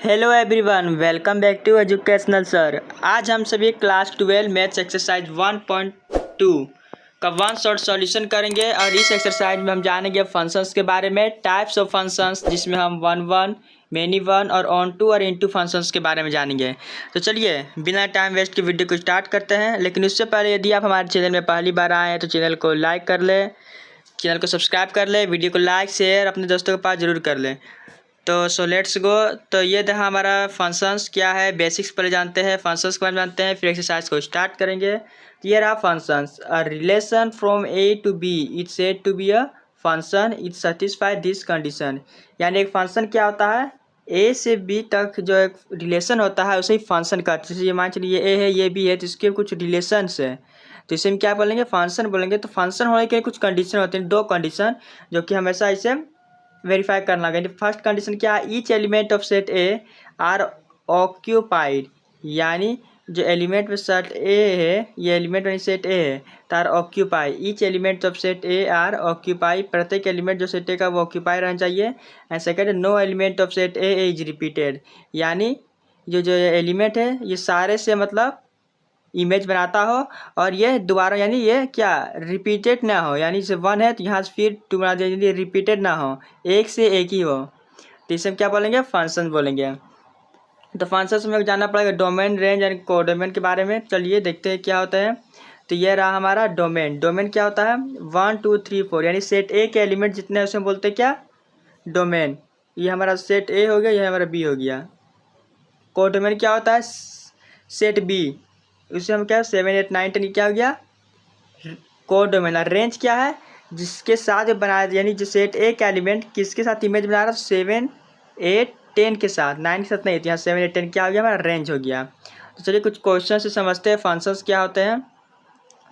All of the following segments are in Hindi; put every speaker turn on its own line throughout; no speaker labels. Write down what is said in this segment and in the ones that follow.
Hello everyone, welcome back to educational sir. आज हम सभी क्लास 12 मैथ्स एक्सरसाइज 1.2 का वन शॉट सॉल्यूशन करेंगे और इस एक्सरसाइज में हम जानेंगे फंक्शंस के बारे में, टाइप्स ऑफ फंक्शंस, जिसमें हम वन, मेनी वन और ऑन टू और इनटू फंक्शंस के बारे में जानेंगे। तो चलिए बिना टाइम वेस्ट के वीडियो को स्टार्ट करते हैं। लेकिन उससे पहले यदि आप हमारे चैनल में पहली बार आए हैं तो चैनल को लाइक कर लें, चैनल को सब्सक्राइब कर लें, वीडियो को लाइक शेयर अपने दोस्तों के पास ज़रूर कर लें। तो सो लेट्स गो। तो ये था हमारा फंक्शंस क्या है, बेसिक्स पहले जानते हैं, फंक्शंस के बारे में जानते हैं, फिर एक्सरसाइज को स्टार्ट करेंगे। तो ये रहा functions. A relation from A to B it said to be a function it satisfy this condition. यानी एक फंक्शन क्या होता है, ए से बी तक जो एक रिलेशन होता है उसे ही फंक्शन का। जैसे ये मान चलिए ए है ये बी है तो इसके कुछ रिलेशंस है, तो इसे हम क्या बोलेंगे, फंक्शन बोलेंगे। तो फंक्शन होने के लिए कुछ कंडीशन होते हैं, दो कंडीशन जो कि हमेशा इसे वेरीफाई करना होगा। फर्स्ट कंडीशन क्या है, each element of set A are occupied. यानी जो एलिमेंट में सेट ए है, ये एलिमेंट में सेट ए है तो are occupied. Each element of set A are occupied, प्रत्येक एलिमेंट जो सेट ए का वो ऑक्यूपाई रहना चाहिए। And second, no element of set A is repeated. यानी जो एलिमेंट है ये सारे से मतलब इमेज बनाता हो और ये दोबारा यानी ये क्या रिपीटेड ना हो। यानी जैसे वन है तो यहाँ से फिर टू बना दे, रिपीटेड ना हो, एक से एक ही हो। तो इसे हम क्या बोलेंगे, फंक्शन बोलेंगे। तो फंक्शन में जानना पड़ेगा डोमेन, रेंज एंड कोडोमेन के बारे में। चलिए देखते हैं क्या होता है। तो ये रहा हमारा डोमेन। डोमेन क्या होता है, 1 2 3 4 यानी सेट ए के एलिमेंट जितने हैं उसमें बोलते हैं क्या, डोमेन। ये हमारा सेट ए हो गया, ये हमारा बी हो गया। कोडोमेन क्या होता है, सेट बी, उसे हम क्या 7 8 9 10 क्या हो गया, कोडोमेन। रेंज क्या है, जिसके साथ बनाया यानी जो सेट ए का एलिमेंट किसके साथ इमेज बना रहा है, 7 8 10 के साथ, 9 के साथ नहीं, तो यहाँ 7 8 10 क्या हो गया, हमारा रेंज हो गया। तो चलिए कुछ क्वेश्चन से समझते हैं फंक्शंस क्या होते हैं।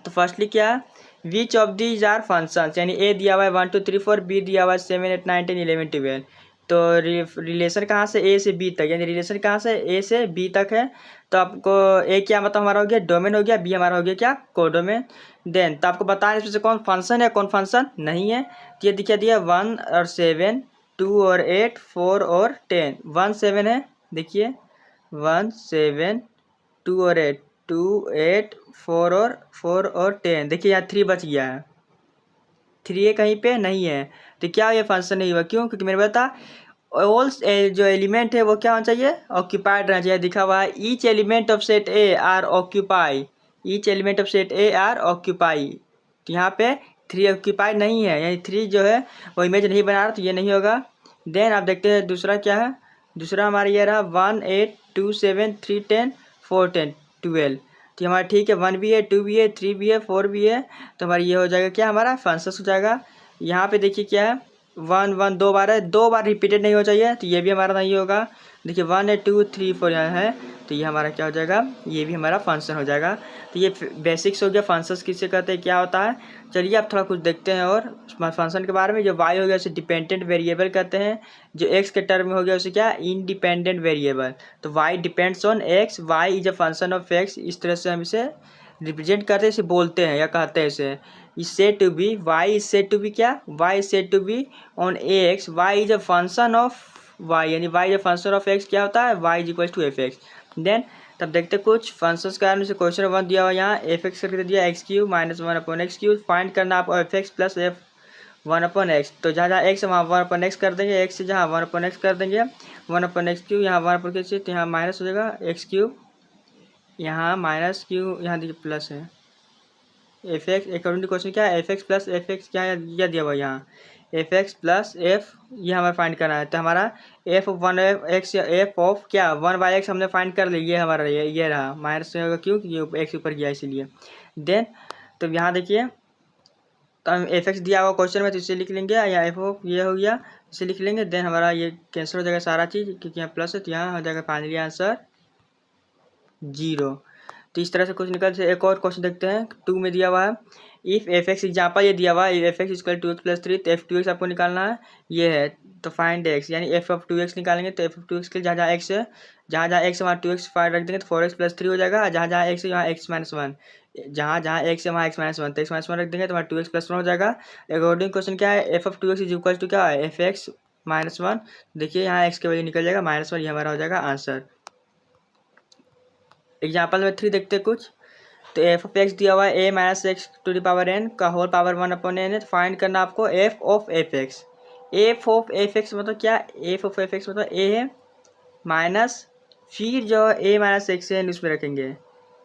तो फर्स्टली क्या है, which of these are functions, यानी ए दिया हुआ है 1 2 3 4, बी दिया हुआ है 7 8 9 10 11 12। तो रिलेशन कहाँ से, ए से बी तक, यानी रिलेशन कहाँ से ए से बी तक है। तो आपको ए क्या मतलब हमारा हो गया डोमेन हो गया, बी हमारा हो गया क्या, कोडोमेन। देन तो आपको बताएं इसमें से कौन फंक्शन है कौन फंक्शन नहीं है। तो ये दिखा दिया 1 और 7, 2 और 8, 4 और 10। 1 7 है, देखिए 1 7 2 और 8, 2 8 4 और 10। देखिए यहाँ 3 बच गया है, 3 कहीं पे नहीं है। तो क्या ये फंक्शन नहीं हुआ, क्यों, क्योंकि मैंने बताया ऑल जो एलिमेंट है वो क्या होना चाहिए, ऑक्यूपाइड रहना चाहिए। दिखा हुआ है each element of set A are occupied, each element of set A are occupy. तो यहाँ पे 3 ऑक्यूपाइड नहीं है, यानी 3 जो है वो इमेज नहीं बना रहा, तो ये नहीं होगा। देन आप देखते हैं दूसरा क्या है, दूसरा हमारा ये रहा 1 8 2 7 3 10 4 10 12। तो हमारा ठीक है, 1 भी है, 2 भी है, 3 भी है, 4 भी है। तो हमारा ये हो जाएगा क्या, हमारा फंक्शन हो जाएगा। यहाँ पे देखिए क्या है, 1 1 2 बार है, 2 बार रिपीटेड नहीं हो चाहिए, तो ये भी हमारा नहीं होगा। देखिए 1 है 2 3 4 यहाँ है, तो ये हमारा क्या हो जाएगा, ये भी हमारा फंक्शन हो जाएगा। तो ये बेसिक्स हो गया, फंक्शंस किसे कहते हैं, क्या होता है। चलिए आप थोड़ा कुछ देखते हैं और फंक्शन के बारे में। जो वाई हो गया उसे डिपेंडेंट वेरिएबल कहते हैं, जो एक्स के टर्म में हो गया उसे क्या, इंडिपेंडेंट वेरिएबल। तो y depends on x, y is a function of x, इस तरह से हम इसे रिप्रेजेंट करते हैं, इसे बोलते हैं या कहते हैं इसे। is said to be, y is said to be क्या, y is said to be on ax, y is a function of y, यानी y is a function of x क्या होता है, y is equal to fx। Then तब देखते कुछ फंक्शंस के बारे में। क्वेश्चन 1 दिया हुआ यहाँ एफ एक्स करके दिया x cube minus 1 upon x cube, find करना आपको F x plus F 1 upon x. तो जहाँ जहाँ एक्स वहाँ 1 अपॉन एक्स कर देंगे, एक्स से जहाँ 1 अपॉन एक्स कर देंगे, 1 अपॉन एक्स क्यूब, यहाँ 1 अपॉन एक्स, तो यहाँ माइनस हो जाएगा एक्स क्यूब, यहाँ माइनस क्यूब, यहाँ देखिए प्लस है f x. According to question क्या है, f x plus f x क्या दिया हुआ यहाँ, एफ एक्स प्लस एफ, ये हमें फाइंड करना है। तो हमारा एफ 1 एक्स या एफ ऑफ क्या 1 बाई एक्स हमने फाइंड कर लिया, ये हमारा ये रहा माइनस होगा, क्यों, ये एक्स ऊपर गया इसीलिए। देन तो यहाँ देखिए, तो हम एफ एक्स दिया हुआ क्वेश्चन में, तो इसे लिख लेंगे, या एफ ऑफ ये हो गया इसे लिख लेंगे। देन हमारा ये कैंसिल हो जाएगा सारा चीज़, क्योंकि यहाँ प्लस है, तो यहाँ हो जाएगा फाइनली आंसर 0। तो इस तरह से कुछ निकल से। एक और क्वेश्चन देखते हैं, 2 में दिया हुआ है इफ़ एफ एक्स, एग्जाम्पल ये दिया हुआ है f x equal 2x plus 3, तो एफ 2x आपको निकालना है, ये है। तो फाइंड एक्स, यानी एफ ऑफ 2x निकालेंगे, तो एफ ऑफ 2x के लिए जहाँ जहाँ एक्स है, जहाँ जहाँ एक्स है वहाँ 2x फाइंड रख देंगे, तो 4x प्लस 3 हो जाएगा। जहाँ जहाँ एक्स है वहाँ x माइनस 1, जहाँ जहाँ एक्स है वहाँ x माइनस 1, तो x माइनस 1 रख देंगे, तो वहाँ 2x प्लस 1 हो जाएगा। अकॉर्डिंग क्वेश्चन क्या है, f of 2x is equal to क्या है, एफ एक्स -1। देखिए यहाँ x की वैल्यू निकल जाएगा -1, ये हमारा हो जाएगा आंसर। एग्जाम्पल नंबर 3 देखते हैं कुछ। तो एफ ऑफ एक्स दिया हुआ है a-x⁴n का होल पावर 1/n है। तो फाइंड करना आपको F of F x. F of F x मतलब क्या, एफ ऑफ एफ एक्स मतलब ए है माइनस फिर जो a माइनस एक्स है उसमें रखेंगे,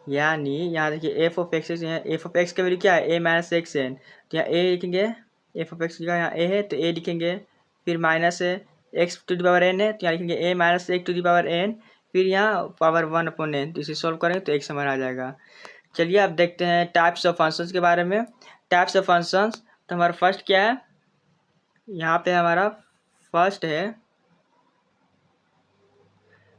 यानी यहाँ देखिए एफ ऑफ एक्स है, एफ ऑफ एक्स का वैल्यू क्या है a-x n, तो यहाँ a लिखेंगे, एफ ऑफ एक्स का यहाँ a है तो a लिखेंगे, फिर माइनस है x⁴n है तो यहाँ लिखेंगे a-x⁴n, फिर यहाँ पावर 1/n, तो इसे सॉल्व करेंगे तो x हमारा आ जाएगा। चलिए अब देखते हैं टाइप्स ऑफ फंक्शंस के बारे में। टाइप्स ऑफ फंक्शंस, तो हमारा फर्स्ट क्या है, यहाँ पे हमारा फर्स्ट है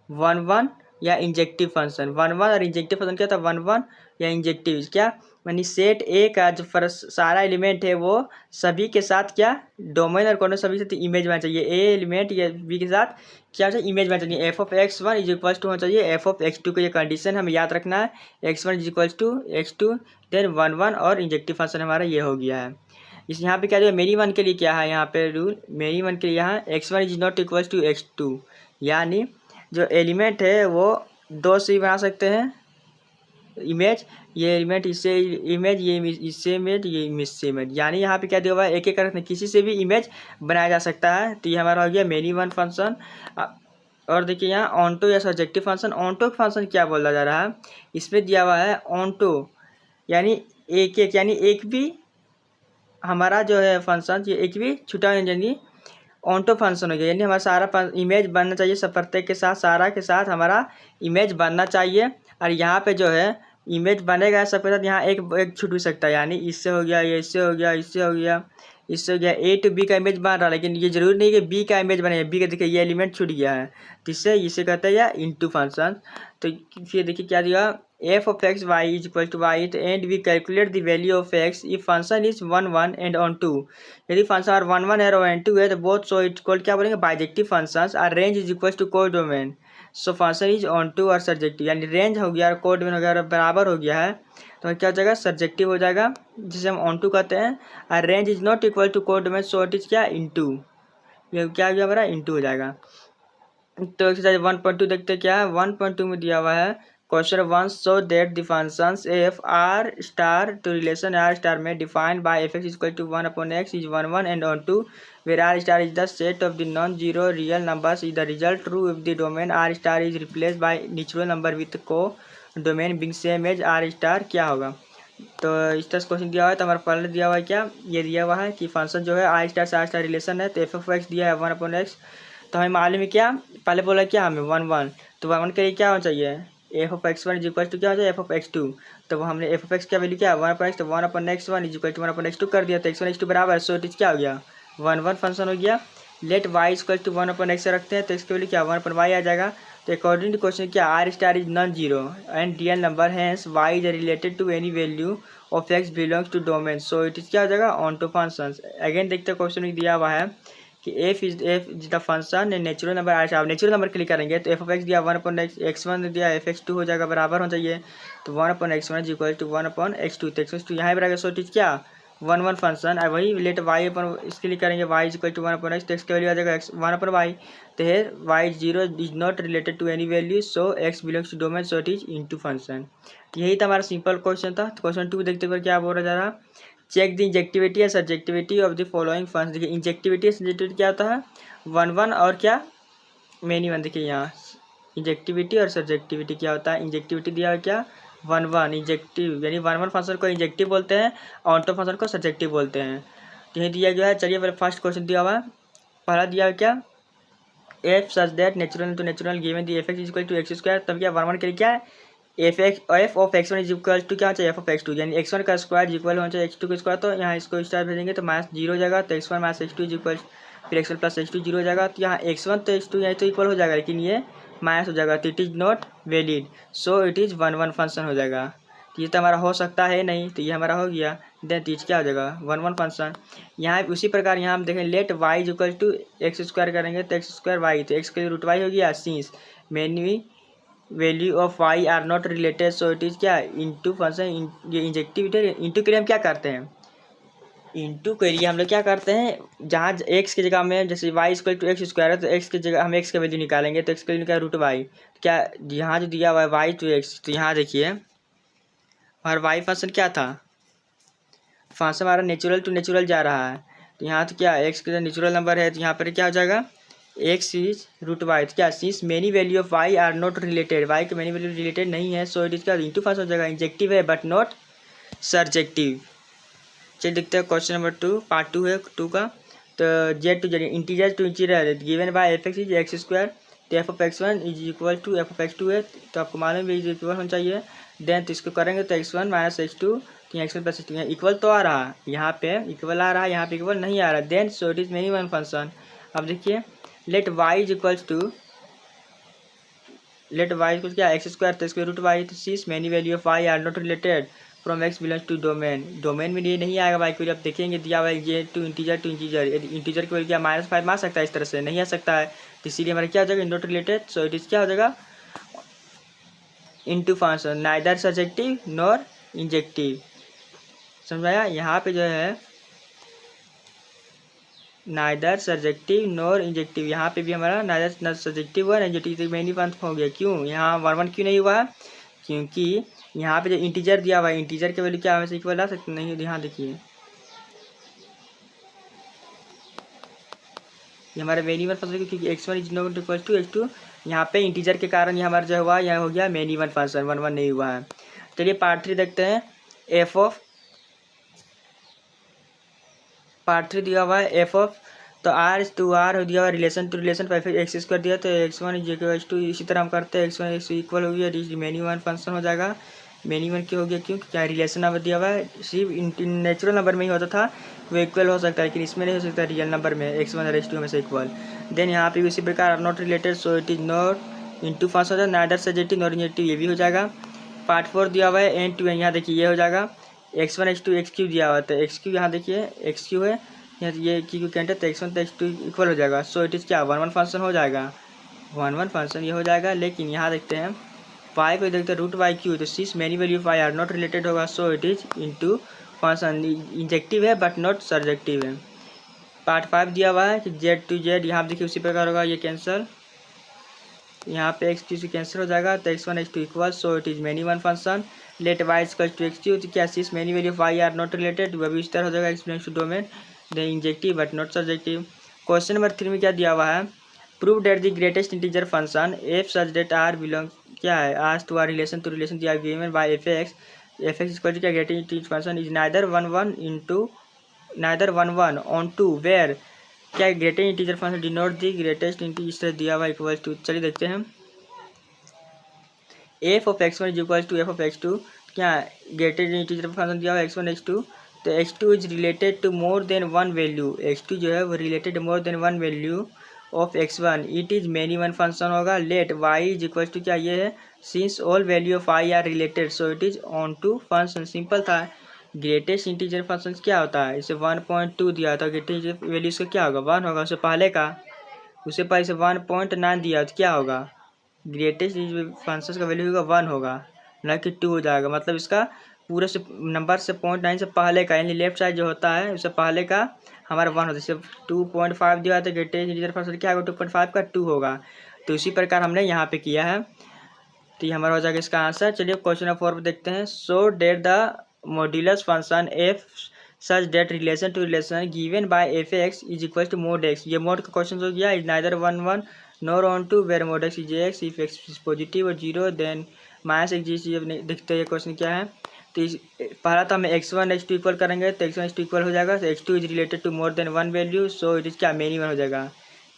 1 या इंजेक्टिव फंक्शन। 1 और इंजेक्टिव फंक्शन क्या था, 1 या इंजेक्टिव क्या, यानी सेट ए का जो सारा एलिमेंट है वो सभी के साथ क्या डोमेन और कॉर्नर सभी के साथ इमेज बनना चाहिए। ए एलिमेंट या बी के साथ क्या चाहिए, इमेज बनना चाहिए। F of x1 is equal to होना चाहिए एफ ऑफ x2 का, ये कंडीशन हमें याद रखना है। x1 is equal to x2 then 1 और इंजेक्टिव फंक्शन हमारा ये हो गया है। इस यहाँ पे क्या जो मेरी वन के लिए क्या है, यहाँ पे रूल मेरी वन के लिए यहाँ x1 is not equal to x2, यानी जो एलिमेंट है वो दो से ही बना सकते हैं इमेज, ये एलिमेंट इससे इमेज, ये इससे इमेज, ये इससे इमेज, यानी यहाँ पे क्या दिया हुआ है एक एक करके किसी से भी इमेज बनाया जा सकता है। तो ये हमारा हो गया मेनी वन फंक्शन। और देखिए यहाँ ऑनटो या सब्जेक्टिव फंक्शन। ऑनटो फंक्शन क्या बोला जा रहा है, इसमें दिया हुआ है ऑनटो यानी एक एक, यानी एक भी हमारा जो है फंक्शन ये एक भी छुटा यानी ऑनटो फंक्शन हो गया, यानी हमारा सारा इमेज बनना चाहिए, सब प्रत्येक के साथ सारा के साथ हमारा इमेज बनना चाहिए। और यहाँ पे जो है इमेज बनेगा सबके साथ, यहाँ एक एक छूट भी सकता है, यानी इससे हो गया, ये इससे हो गया, इससे हो गया, इससे हो गया, ए टू बी का इमेज बन रहा है, लेकिन ये जरूरी नहीं कि बी का इमेज बने। बी का देखिए ये एलिमेंट छूट गया है, जिससे इसे कहते हैं या इंटू फंक्शन। तो फिर देखिए क्या दिया, f of x y is equal to y and we calculate the value of x if function is 1 and on two. यदि फंक्शन और 1 है और ऑन टू है तो बोथ सो इट कॉल्ड क्या बोलेंगे bijective functions. Or range is equal to को domain, so function is onto और सब्जेक्टिव, यानी रेंज हो गया और को डोमेन हो गया और बराबर हो गया है तो क्या हो जाएगा सब्जेक्टिव हो जाएगा, जिसे हम ऑन टू कहते हैं। और range is not equal to को डोमेन, सो इट इज क्या इंटू, ये क्या हो गया हमारा इंटू हो जाएगा। तो एक्सरसाइज 1.2 देखते हैं क्या है। 1.2 में दिया हुआ है question 1 so that the functions F R star to relation R star में defined by F x equal to 1/x is 1 and on to where R star is the set of the non zero real numbers is the result true if the domain R star is replace by natural number with codomain being same as R star, क्या होगा। तो इस तरह क्वेश्चन दिया हुआ है। तो हमारा पहले दिया हुआ है क्या, ये दिया हुआ है कि फंक्शन जो है आर स्टार रिलेशन है, तो एफ ऑफ एक्स दिया है 1/x। तो हमें मालूम है क्या, पहले बोला क्या हमें 1 तो 1 के लिए क्या होना चाहिए, f of x1 is equal to क्या हो जाए एफ ऑफ x2। तो हमने एफ ऑफ एक्स क्या वैल्यू क्या 1/x, तो 1/x1 is equal to 1/x2 कर दिया, तो x1 x2 बराबर, सो इट इज क्या हो गया 1 फंक्शन हो गया। Late y equal to 1/x रखते हैं तो इसकी वैल्यू क्या 1/y आ जाएगा। तो अकॉर्डिंग टू क्वेश्चन क्या R star is non zero and real number hence y is related to any value of x belongs to domain, so it is क्या हो जाएगा ऑन टू फंक्शन। अगेन देखते हैं क्वेश्चन में दिया हुआ है कि f is the function natural number R star, natural number के लिए करेंगे तो एफ ऑफ एक्स दिया 1/x1 दिया एफ एक्स2 हो जाएगा बराबर होना चाहिए, तो 1/x1 is equal to 1/x2, तो x2 यहाँ पर आएगा, सो इट इज क्या 1 फंक्शन। और वही लेट वाई अपन इसके लिए करेंगे y is equal to 1/x, तो x की वैल्यू आ जाएगा 1/y, तो है y zero is not related to any value, so x belongs to domain, so it is into function. यही था हमारा सिंपल क्वेश्चन था। तो क्वेश्चन 2 देखते हुए क्या बोला जा रहा, चेक द इंजेक्टिविटी या subjectivity of the following function. देखिए इंजेक्टिविटी या सब्जेक्टिविटी क्या होता है 1 और क्या मेनी वन। देखिए यहाँ इंजेक्टिविटी और सब्जेक्टिविटी क्या होता है, इंजेक्टिविटी दिया है क्या 1 इंजेक्टिव, यानी 1 फंक्शन को इंजेक्टिव बोलते हैं, ऑनटो फंक्शन को सब्जेक्टिव बोलते हैं। तो यही दिया गया है। चलिए पहले फर्स्ट क्वेश्चन दिया हुआ है, पहला दिया है क्या f such that natural to natural given the f x equal to x square, तब क्या 1 के लिए क्या है f of x1 is equal to क्या होना चाहिए एफ ऑफ x2, यानी x1 का स्क्वायर इक्वल होना चाहिए x2 का स्क्वायर। तो यहाँ इसको स्टार भेजेंगे तो -0 हो जाएगा, तो x1 -x2 इज इक्वल, फिर x1 प्लस x2 0 हो जाएगा। तो यहाँ x1 तो x2 यहाँ तो इक्वल हो जाएगा, लेकिन ये माइनस हो जाएगा, तो it is not valid, so it is 1 function हो जाएगा। तो ये तो हमारा हो सकता है नहीं, तो ये हमारा हो गया, देन तीज क्या हो जाएगा 1 फंक्शन। यहाँ उसी प्रकार यहाँ हम देखें let y is equal to x square करेंगे तो एक्स स्क्वायर वाई, तो एक्स के रूट वाई हो गया, since many value of y are not related, so it is क्या इंटू फंक्शन। ये इंजेक्टिविटी इंटू के लिए हम क्या करते हैं इंटू के लिए हम लोग क्या करते हैं, जहाँ एक्स की जगह में जैसे y equal to x square है तो एक्स की जगह हम एक्स का वैल्यू निकालेंगे, तो एक्स का वैल्यू निकाल रूट वाई। क्या यहाँ जो दिया हुआ है वाई टू एक्स, तो यहाँ देखिए और वाई फंक्शन क्या था, फंक्शन हमारा नेचुरल टू नेचुरल जा रहा है, तो यहाँ तो क्या एक्स का नेचुरल नंबर है, तो यहाँ पर क्या हो जाएगा एक्स इज रूट वाई। तो क्या since many value of Y are not related, y के मेनी वैल्यू रिलेटेड नहीं है, सो इट इज क्या इंटू फंक्शन हो जाएगा, इंजेक्टिव है बट नॉट सर्जेक्टिव। चलिए देखते हैं क्वेश्चन नंबर 2 पार्ट 2 है 2 का। तो Z to Z integer to integer given by F X is X square, तो F of X one is equal to F of X two है, तो आपको मालूम है इज इक्वल होना चाहिए। देन तो इसको करेंगे तो x one minus X two, तो x one plus X two equal तो आ रहा है, यहाँ पे इक्वल आ रहा है, यहाँ पे इक्वल नहीं आ रहा। Then so it is many one function. अब देखिए let Y is equals to, let Y equal क्या एक्स स्क्वायर, तो इसके रूट वाई, तो सीस many value of Y are not related from X belongs to domain, domain में ये नहीं आएगा वाई की वैल्यू। आप देखेंगे दिया हुआ है ये टू इंटीजर, यदि इंटीजर की वैल्यू क्या -5 आ सकता है, इस तरह से नहीं आ सकता है, तो इसीलिए हमारा क्या हो जाएगा not related, so it is क्या हो जाएगा into function neither subjective nor injective. समझाया, यहाँ पे जो है नाइदर सब्जेक्टिव नॉर इंजेक्टिव, यहाँ पे भी हमारा नाइदर सब्जेक्टिव हुआ इंजेक्टिव मेनी पंथ हो गया। क्यों यहाँ 1 1 क्यों नहीं हुआ है, क्योंकि यहाँ पे जो इंटीजर दिया हुआ है, इंटीजर के वैल्यू क्या हमें इक्वल आ सकते नहीं, यहाँ देखिए ये हमारे मेनी वन फंक्शन, क्योंकि x one is not equal to x two, यहाँ पे इंटीजर के कारण ये हमारा जो हुआ यह हो गया मेनी वन फंक्शन, 1 1 नहीं हुआ है। चलिए पार्ट 3 देखते हैं। एफ ऑफ पार्ट 3 दिया हुआ है एफ ऑफ, तो आर टू आर दिया हुआ रिलेशन टू रिलेशन पर एक्स स्क्वायर दिया, तो x one is equal to, इसी तरह हम करते हैं एक्स वन एक्स इक्वल हो गया मेनी वन फंक्शन हो जाएगा। मेनी वन क्यों हो गया, क्योंकि क्या रिलेशन नंबर दिया हुआ है, सिर्फ नेचुरल नंबर में ही होता था वो इक्वल हो सकता है, लेकिन इसमें नहीं हो सकता रियल नंबर में एक्स वन और एक्स टू में से इक्वल। देन यहाँ पे उसी प्रकार are not related, so it is not into function हो जाएगा, नाइदर सब्जेक्टिव नॉट इंजेक्टिव, ये भी हो जाएगा। पार्ट 4 दिया हुआ है एन टू एन, यहाँ देखिए ये हो जाएगा x one x two x Q दिया हुआ है, तो एक्स क्यू यहाँ देखिए एक्स क्यू है, यहाँ ये क्यू कैंटर, तो एक्स वन तो एक्स टू इक्वल हो जाएगा, सो इट इज़ क्या 1 1 फंक्शन हो जाएगा, 1 1 फंक्शन ये हो जाएगा। लेकिन यहाँ देखते हैं वाई को देखते हैं रूट वाई क्यू, तो सिस many value Y are not related होगा, so it is into function injective है बट नॉट सब्जेक्टिव है। पार्ट 5 दिया हुआ है कि जेड टू जेड, यहाँ देखिए उसी प्रकार होगा, ये कैंसल, यहाँ पे एक्स टू से कैंसिल हो जाएगा, तो x one x two equal, so it is many one function. Let Y equal to x two, तो क्या सिस many value Y are not related, वह भी इस तरह हो जाएगा X belongs to domain, the injective but not subjective. Question number 3 में क्या दिया हुआ है, prove that the greatest integer function F such that R belong क्या है R to R relation to relation दिया given by F x equal to क्या greatest integer function is neither 1 1 into neither 1 1 onto where क्या greatest integer function denote the greatest integer दिया हुआ इक्वल टू। चलिए देखते हैं F of X one is equal to F of X two, क्या ग्रेटेस्ट इंटीजर फंक्शन दिया हुआ एक्स वन एक्स टू, तो x two is related to more than one value, x two जो है वो related more than one value of X one, it is many one function होगा। Let Y is equal to क्या ये है since all value of I are related, so it is onto function, simple था। ग्रेटेस्ट इंटीजर फंक्शन क्या होता है, इसे 1.2 दिया था, ग्रेटेस्ट वैल्यू इसका क्या होगा 1 होगा, उससे पहले का उससे पहले से 1.9 दिया तो क्या होगा ग्रेटेस्ट फंक्शन का वैल्यू होगा 1 होगा, ना कि 2 हो जाएगा, मतलब इसका पूरे से नंबर से 0.9 से पहले का यानी लेफ्ट साइड जो होता है उससे पहले का हमारा 1 होता है। जैसे 2.5 दिया है तो ग्रेटेस्ट इंटीजर फंक्शन क्या होगा 2.5 का 2 होगा, तो इसी प्रकार हमने यहाँ पे किया है, तो ये हमारा हो जाएगा इसका आंसर। चलिए क्वेश्चन नंबर 4 देखते हैं। So that the modulus function F such that relation to relation given by F X is equal to mod X, ये मोड का क्वेश्चन हो गया, is neither 1 1 nor onto where mod X is X, if X is positive और जीरो देन माइनस एक्स जी। देखते हैं ये क्वेश्चन क्या है, तो पहला तो हमें x one x two equal करेंगे, तो x one x two equal हो जाएगा, तो x two is related to more than one value, so it is क्या मेनी वन हो जाएगा,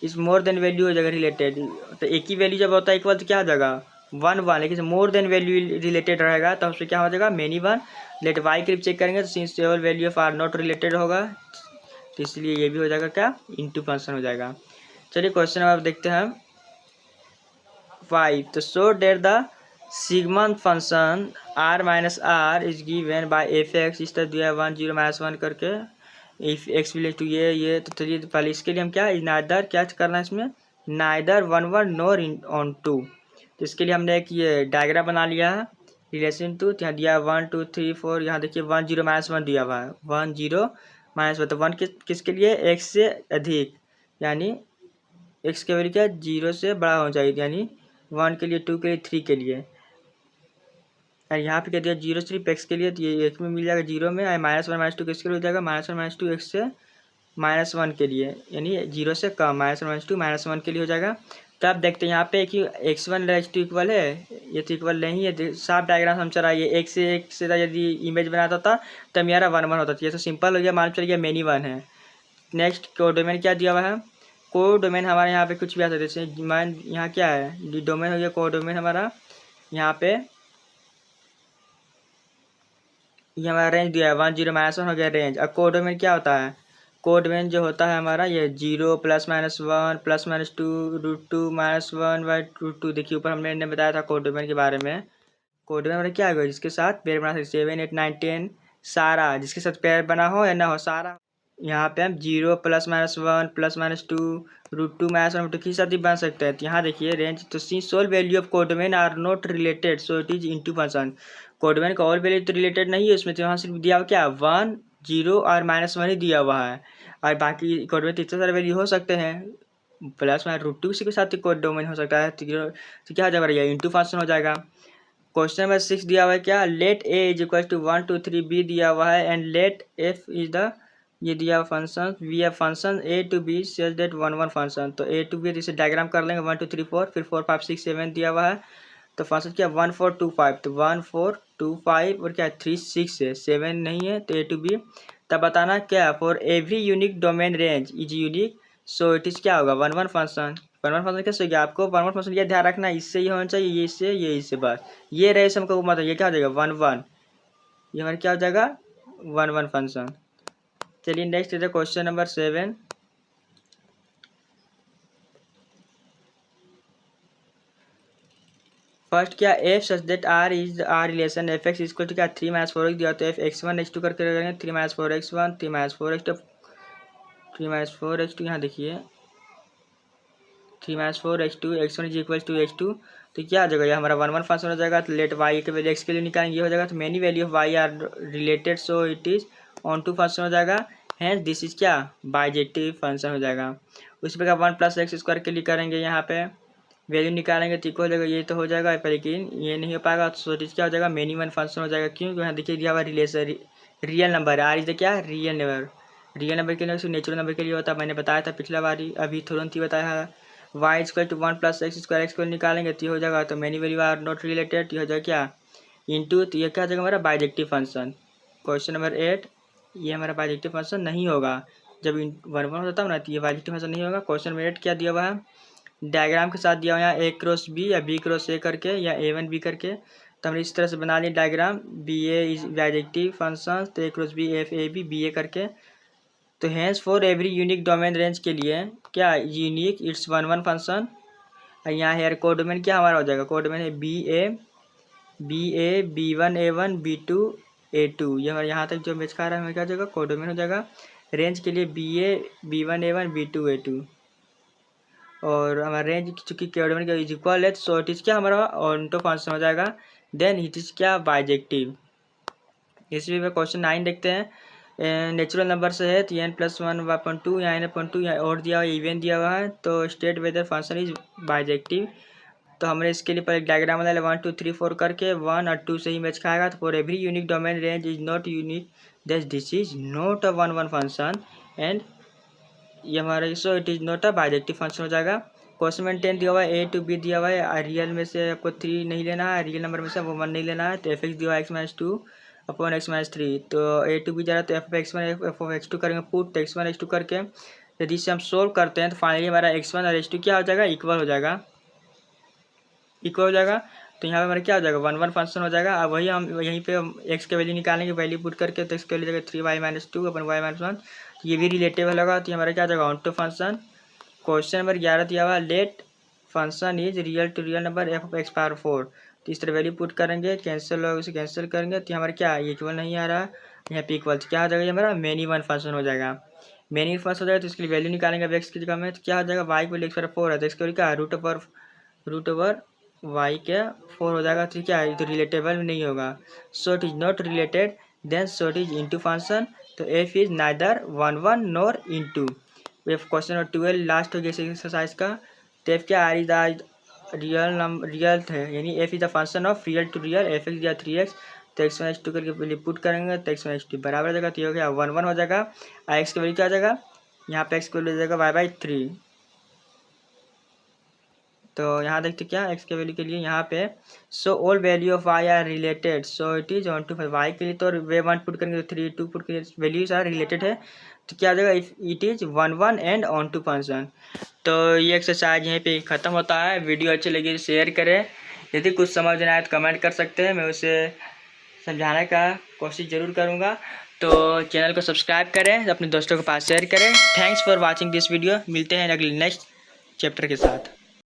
इस मोर देन वैल्यू हो जाएगा रिलेटेड, तो एक ही वैल्यू जब होता है इक्वल तो क्या हो जाएगा 1 1, लेकिन मोर देन वैल्यू रिलेटेड रहेगा तो उससे क्या हो जाएगा मेनी वन। लेट वाई के चेक करेंगे तो since all value of are not related होगा, तो इसलिए ये भी हो जाएगा क्या इंटू फंक्शन हो जाएगा। चलिए क्वेश्चन नंबर देखते हैं 5, तो so that the sigma function R minus R is given by F X, इस तरह दिया है 1 0 -1 करके, इफ एक्स बिलोंग टू ये तो चलिए पहले इसके लिए हम क्या नाइदर क्या करना है इसमें नाइदर 1 1 नॉर ऑन 2, तो इसके लिए हमने एक ये डायग्राम बना लिया है रिलेशन टू, यहाँ दिया 1 2 3 4, यहाँ देखिए 1 0 -1 दिया हुआ है 1 0 -1 तो 1 किसके लिए, x से अधिक, यानी x की वैल्यू क्या 0 से बड़ा होना चाहिए, यानी 1 के लिए, 2 के लिए, 3 के लिए। और यहाँ पे कह दिया 0 सिर्फ x के लिए, तो ये x में मिल जाएगा 0 में, और -1 -2 किसके लिए हो जाएगा, -1 -2 x से -1 के लिए, यानी 0 से कम, -1 -2 -1 के लिए हो जाएगा। तो आप देखते हैं यहाँ पे कि x1 x2 इक्वल है, ये तो इक्वल नहीं है, साफ डायग्राम हम चलाइए, एक से यदि इमेज बनाता था तब मेरा 1 1 होता था, ये तो सिंपल हो गया, मान चल गया मेनी 1 है। नेक्स्ट कोडोमेन क्या दिया हुआ है, कोडोमेन हमारे यहाँ पे कुछ भी आता है, जैसे मान यहाँ क्या है, डोमेन हो गया कोडोमेन हमारा, यहाँ पे ये हमारा रेंज दिया है 1 0 -1 हो गया रेंज। अब कोडोमेन क्या होता है, कोडोमेन जो होता है हमारा ये 0 +-1 +-2 √2 -1/√2, देखिए ऊपर हमने बताया था कोडोमेन के बारे में। कोडोमेन हमारा क्या होगा, जिसके साथ पेयर बना सकते 7 8 9 10 सारा, जिसके साथ पेयर बना हो या ना हो सारा। यहाँ पे हम 0 +-1 +-2 √2 -1/2 के साथ ही बन सकते हैं। तो यहाँ देखिए रेंज, तो see sole value of codomain are not related, so it is into function. Codomain का और वैल्यू तो रिलेटेड नहीं है उसमें, तो यहाँ सिर्फ दिया हुआ क्या 1 0 और -1 ही दिया हुआ है, और बाकी कोडोमेन तो इतने सारे वैल्यू हो सकते हैं, +-√2 किसी के साथ कोडोमेन हो सकता है, तो क्या हो जाएगा, ये इंटू फंक्शन हो जाएगा। क्वेश्चन नंबर 6 दिया हुआ है क्या, let A is equal to 1 2 3 B दिया हुआ है, and let f is the, ये दिया हुआ function, we have function A to B such that 1 1 function, तो ए टू बी इसे डायग्राम कर लेंगे 1 2 3 4, फिर 4 5 6 7 दिया हुआ है, तो फंक्शन क्या 1 4 2 5, तो 1 4 2 5 और क्या 3 6 है, 7 नहीं है, तो ए टू बी। तब बताना क्या, for every unique domain range is unique, so it is क्या होगा 1 1 फंक्शन। 1 1 फंक्शन कैसे हो गया, आपको 1 1 फंक्शन ये ध्यान रखना, इससे ही होना चाहिए, ये इससे बस, ये रहे हमको मतलब, ये क्या हो जाएगा 1 1, ये हमारा क्या हो जाएगा 1 1 फंक्शन। चलिए नेक्स्ट है क्वेश्चन नंबर 7। फर्स्ट क्या, f such that R is R relation f x equal to क्या 3 -4x दिया, तो एफ x1 x2 करके करेंगे 3 -4x1 3 -4x2 3 -4x2, यहाँ देखिए 3 -4x2 x1 is equal to x2, तो क्या आ जाएगा, ये हमारा 1 1 फंक्शन हो जाएगा। तो लेट वाई के वैल्यू x के लिए निकालेंगे, ये हो जाएगा, तो many value of Y are related, so it is onto function हो जाएगा, हैंस दिस इज क्या बाइजेक्टिव फंक्शन हो जाएगा। उसी प्रकार 1 + x² के लिए करेंगे, यहाँ पे वैल्यू निकालेंगे तो इक्वल हो जाएगा, ये तो हो जाएगा, पर लेकिन ये नहीं हो पाएगा, तो इट क्या हो जाएगा मेनी 1 फंक्शन हो जाएगा। क्यों, यहाँ देखिए दिया हुआ रिलेशन रियल नंबर है, आर इज क्या रियल नंबर, रियल नंबर के लिए नेचुरल नंबर के लिए होता है, मैंने बताया था पिछला बार, अभी तुरंत ही बताया है। y equal to 1 + x² x को निकालेंगे तो ये हो जाएगा, तो many value are not related, ये हो जाएगा क्या इंटू, तो ये क्या हो जाएगा हमारा बाइजेक्टिव फंक्शन। क्वेश्चन नंबर 8, ये हमारा बाइजेक्टिव फंक्शन नहीं होगा, जब 1 1 होता है ना, तो ये बाइजेक्टिव फंक्शन नहीं होगा। क्वेश्चन नंबर 8 क्या दिया हुआ है, डायग्राम के साथ दिया हुआ है a क्रॉस b या b क्रॉस a करके या a1 b करके, तो हमने इस तरह से बना लिया diagram, B A is bijective function, तो a cross b f a b b a करके, तो hence for every unique domain range के लिए क्या यूनिक इट्स 1 1 फंक्शन। और यहाँ हेयर कोडोमेन क्या हमारा हो जाएगा, कोडोमेन है बी ए b1 a1 b2 a2, ये हमारे यहाँ तक जो मैच खा रहा है हमें क्या हो जाएगा कोडोमेन हो जाएगा। रेंज के लिए b1 a1 b2 a2, और हमारा रेंज चूँकि कोडोमेन का इज इक्वल है, सो इट इज क्या हमारा ऑनटो फंक्शन हो जाएगा, देन इट इज क्या बाइजेक्टिव। इसी में क्वेश्चन 9 देखते हैं, नेचुरल नंबर से है, तो n+1/2 या n/2 या और दिया हुआ इवन दिया हुआ है, तो state whether function is bijective. तो हमने इसके लिए पहले डायग्राम बना लिया 1 2 3 4 करके, 1 और 2 से ही मैच खाएगा, तो for every unique domain range is not unique that this is not a 1 1 function, and ये हमारा सो it is not a bijective function हो जाएगा। क्वेश्चन में 10 दिया हुआ है, a to b दिया हुआ है, रियल में से आपको 3 नहीं लेना है, रियल नंबर में से वो 1 नहीं लेना है, तो f(x) दिया हुआ है x-2 अपॉन x-3, तो a to b जा रहा है, तो f(x1) f(x2) करेंगे पुट, तो x1 x2 करके यदि इसे हम सोल्व करते हैं तो फाइनली हमारा x1 और x2 क्या हो जाएगा इक्वल हो जाएगा, इक्वल हो जाएगा। तो यहाँ पे हमारा क्या हो जाएगा 1 1 फंक्शन हो जाएगा। अब वही हम यहीं पे x के वैल्यू निकालेंगे, वैल्यू पुट करके, तो x के वैल्यू जाएगा 3y-2 अपन y-1, ये भी रिलेटिव होगा, तो हमारा क्या हो जाएगा ऑनटो फंक्शन। क्वेश्चन नंबर 11 दिया हुआ let function is real to real number f(x)⁴, तो इस तरह वैल्यू पुट करेंगे, कैंसिल होगा, उसे कैंसिल करेंगे, तो हमारा क्या इक्वल नहीं आ रहा, यहाँ पे इक्वल, तो क्या हो जाएगा हमारा मेनी 1 फंक्शन हो जाएगा। मेनी फंक्शन हो जाएगा, तो इसके लिए वैल्यू निकालेंगे, अब एक्स की जगह में तो क्या हो जाएगा y को x/4 है, तो इसके लिए क्या रूट ओवर y के 4 हो जाएगा, तो क्या है तो रिलेटेबल नहीं होगा, so it is not related, then so it is into function, तो F is neither 1 1 nor into. F question number 12 last हो गया इस एक्सरसाइज का। तो एफ क्या आर इज द रियल है, यानी F is the function of real to real, F X या 3x। तो x1 x2 करके पहले पुट करेंगे तो x1 x2 बराबर हो जाएगा, तो ये हो गया 1 1 हो जाएगा। x की वैल्यू क्या आ जाएगा, यहाँ पे x की वैल्यू हो जाएगा y/3। तो यहाँ देखते क्या x के वैल्यू के लिए यहाँ पे so all value of y are related, so it is 1 to 5 y के लिए तो वे 1 पुट करेंगे तो 3 2 पुट करेंगे, वैल्यूज आर रिलेटेड है। तो क्या आ जाएगा, if it is 1 1 and on to function. तो ये एक्सरसाइज यहीं पे ख़त्म होता है। वीडियो अच्छी लगी तो शेयर करें, यदि कुछ समझ नहीं आए तो कमेंट कर सकते हैं, मैं उसे समझाने का कोशिश ज़रूर करूँगा। तो चैनल को सब्सक्राइब करें, अपने दोस्तों के पास शेयर करें। Thanks for watching this video. मिलते हैं अगले नेक्स्ट चैप्टर के साथ।